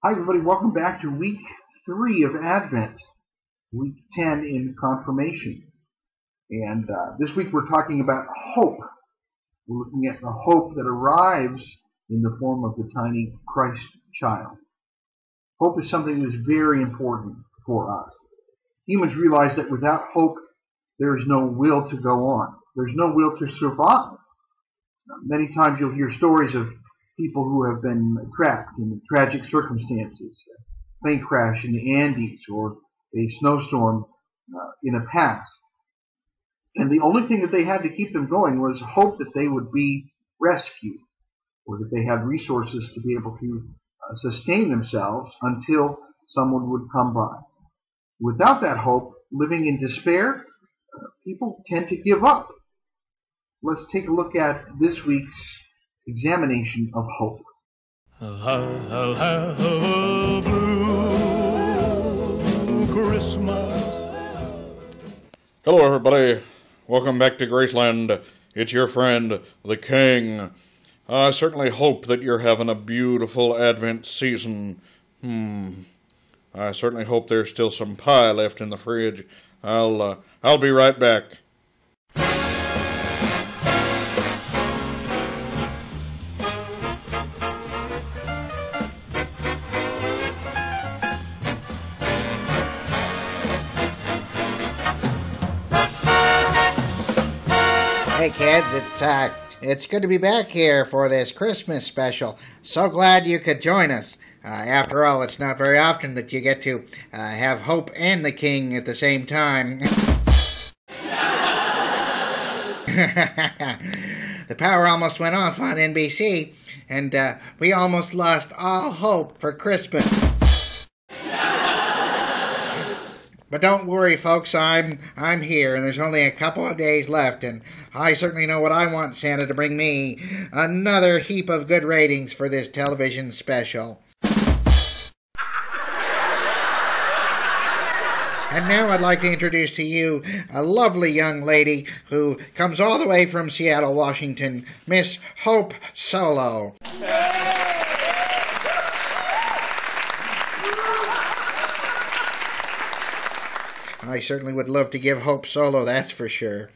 Hi, everybody. Welcome back to week 3 of Advent, week 10 in Confirmation. And this week we're talking about hope. We're looking at the hope that arrives in the form of the tiny Christ child. Hope is something that is very important for us. Humans realize that without hope, there is no will to go on. There's no will to survive. Many times you'll hear stories of people who have been trapped in tragic circumstances, a plane crash in the Andes or a snowstorm in a pass. And the only thing that they had to keep them going was hope that they would be rescued or that they had resources to be able to sustain themselves until someone would come by. Without that hope, living in despair, people tend to give up. Let's take a look at this week's examination of hope. I'll have a blue Christmas. Hello, everybody. Welcome back to Graceland. It's your friend, the King. I certainly hope that you're having a beautiful Advent season. I certainly hope there's still some pie left in the fridge. I'll be right back. Hey kids, it's good to be back here for this Christmas special. So glad you could join us. After all, it's not very often that you get to have Hope and the King at the same time. The power almost went off on NBC, and we almost lost all hope for Christmas. But don't worry, folks, I'm here, and there's only a couple of days left, and I certainly know what I want Santa to bring me. Another heap of good ratings for this television special. And now I'd like to introduce to you a lovely young lady who comes all the way from Seattle, Washington, Miss Hope Solo. I certainly would love to give Hope Solo, that's for sure.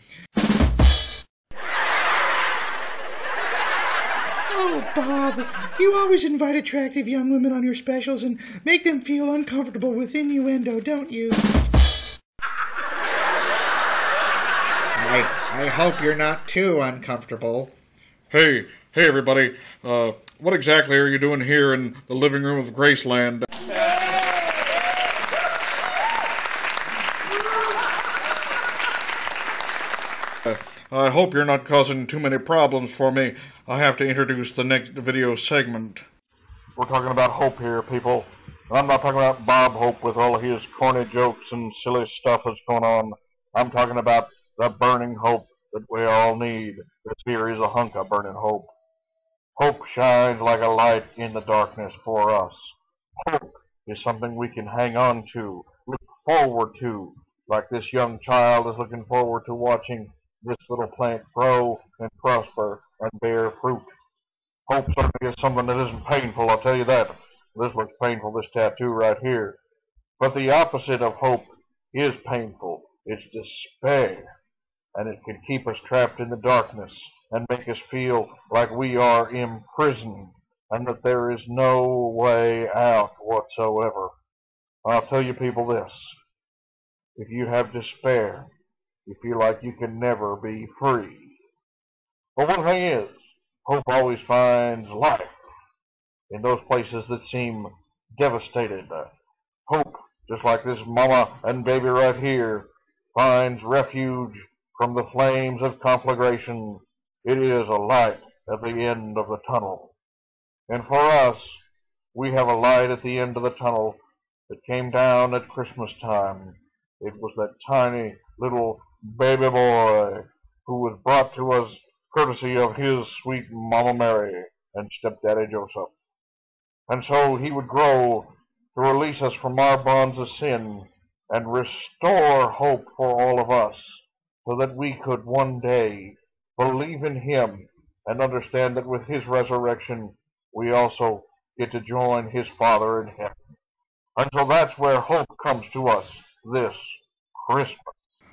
Oh, Bob, you always invite attractive young women on your specials and make them feel uncomfortable with innuendo, don't you? I hope you're not too uncomfortable. Hey, everybody. What exactly are you doing here in the living room of Graceland? I hope you're not causing too many problems for me. I have to introduce the next video segment. We're talking about hope here, people. And I'm not talking about Bob Hope with all of his corny jokes and silly stuff that's going on. I'm talking about the burning hope that we all need. This here is a hunk of burning hope. Hope shines like a light in the darkness for us. Hope is something we can hang on to, look forward to, like this young child is looking forward to watching this little plant grow and prosper and bear fruit. Hope certainly is something that isn't painful, I'll tell you that. This looks painful, this tattoo right here. But the opposite of hope is painful. It's despair. And it can keep us trapped in the darkness and make us feel like we are imprisoned and that there is no way out whatsoever. I'll tell you people this. If you have despair, you feel like you can never be free. But one thing is, hope always finds life in those places that seem devastated. Hope, just like this mama and baby right here, finds refuge from the flames of conflagration. It is a light at the end of the tunnel. And for us, we have a light at the end of the tunnel that came down at Christmas time. It was that tiny little baby boy who was brought to us courtesy of his sweet Mama Mary and stepdaddy Joseph. And so he would grow to release us from our bonds of sin and restore hope for all of us so that we could one day believe in him and understand that with his resurrection we also get to join his Father in heaven. And so that's where hope comes to us this Christmas.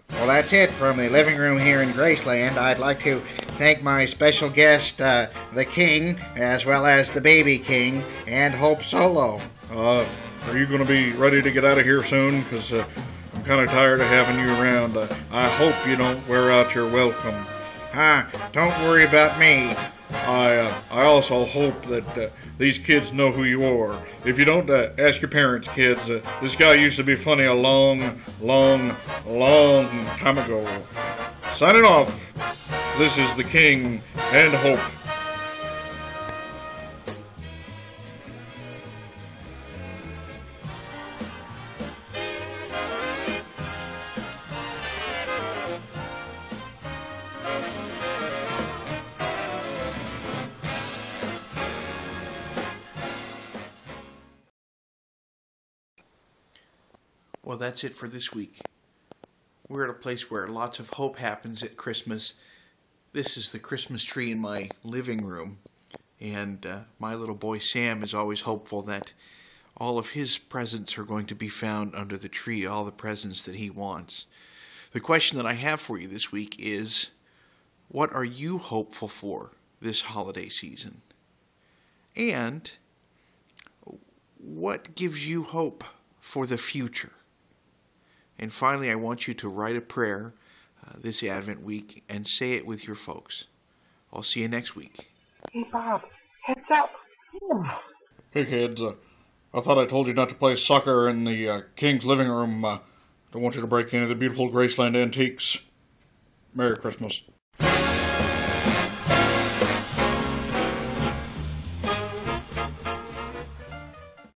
Well, that's it from the living room here in Graceland. I'd like to thank my special guest, the King, as well as the Baby King, and Hope Solo. Are you going to be ready to get out of here soon? Because I'm kind of tired of having you around. I hope you don't wear out your welcome. Don't worry about me. I also hope that these kids know who you are. If you don't, ask your parents, kids. This guy used to be funny a long, long, long time ago. Signing off, this is the King and Hope. Well, that's it for this week. We're at a place where lots of hope happens at Christmas. This is the Christmas tree in my living room, and my little boy Sam is always hopeful that all of his presents are going to be found under the tree, all the presents that he wants. The question that I have for you this week is, what are you hopeful for this holiday season? And what gives you hope for the future? And finally, I want you to write a prayer this Advent week and say it with your folks. I'll see you next week. Hey, Bob, heads up. Hey, kids. I thought I told you not to play soccer in the King's living room. Don't want you to break any of the beautiful Graceland antiques. Merry Christmas.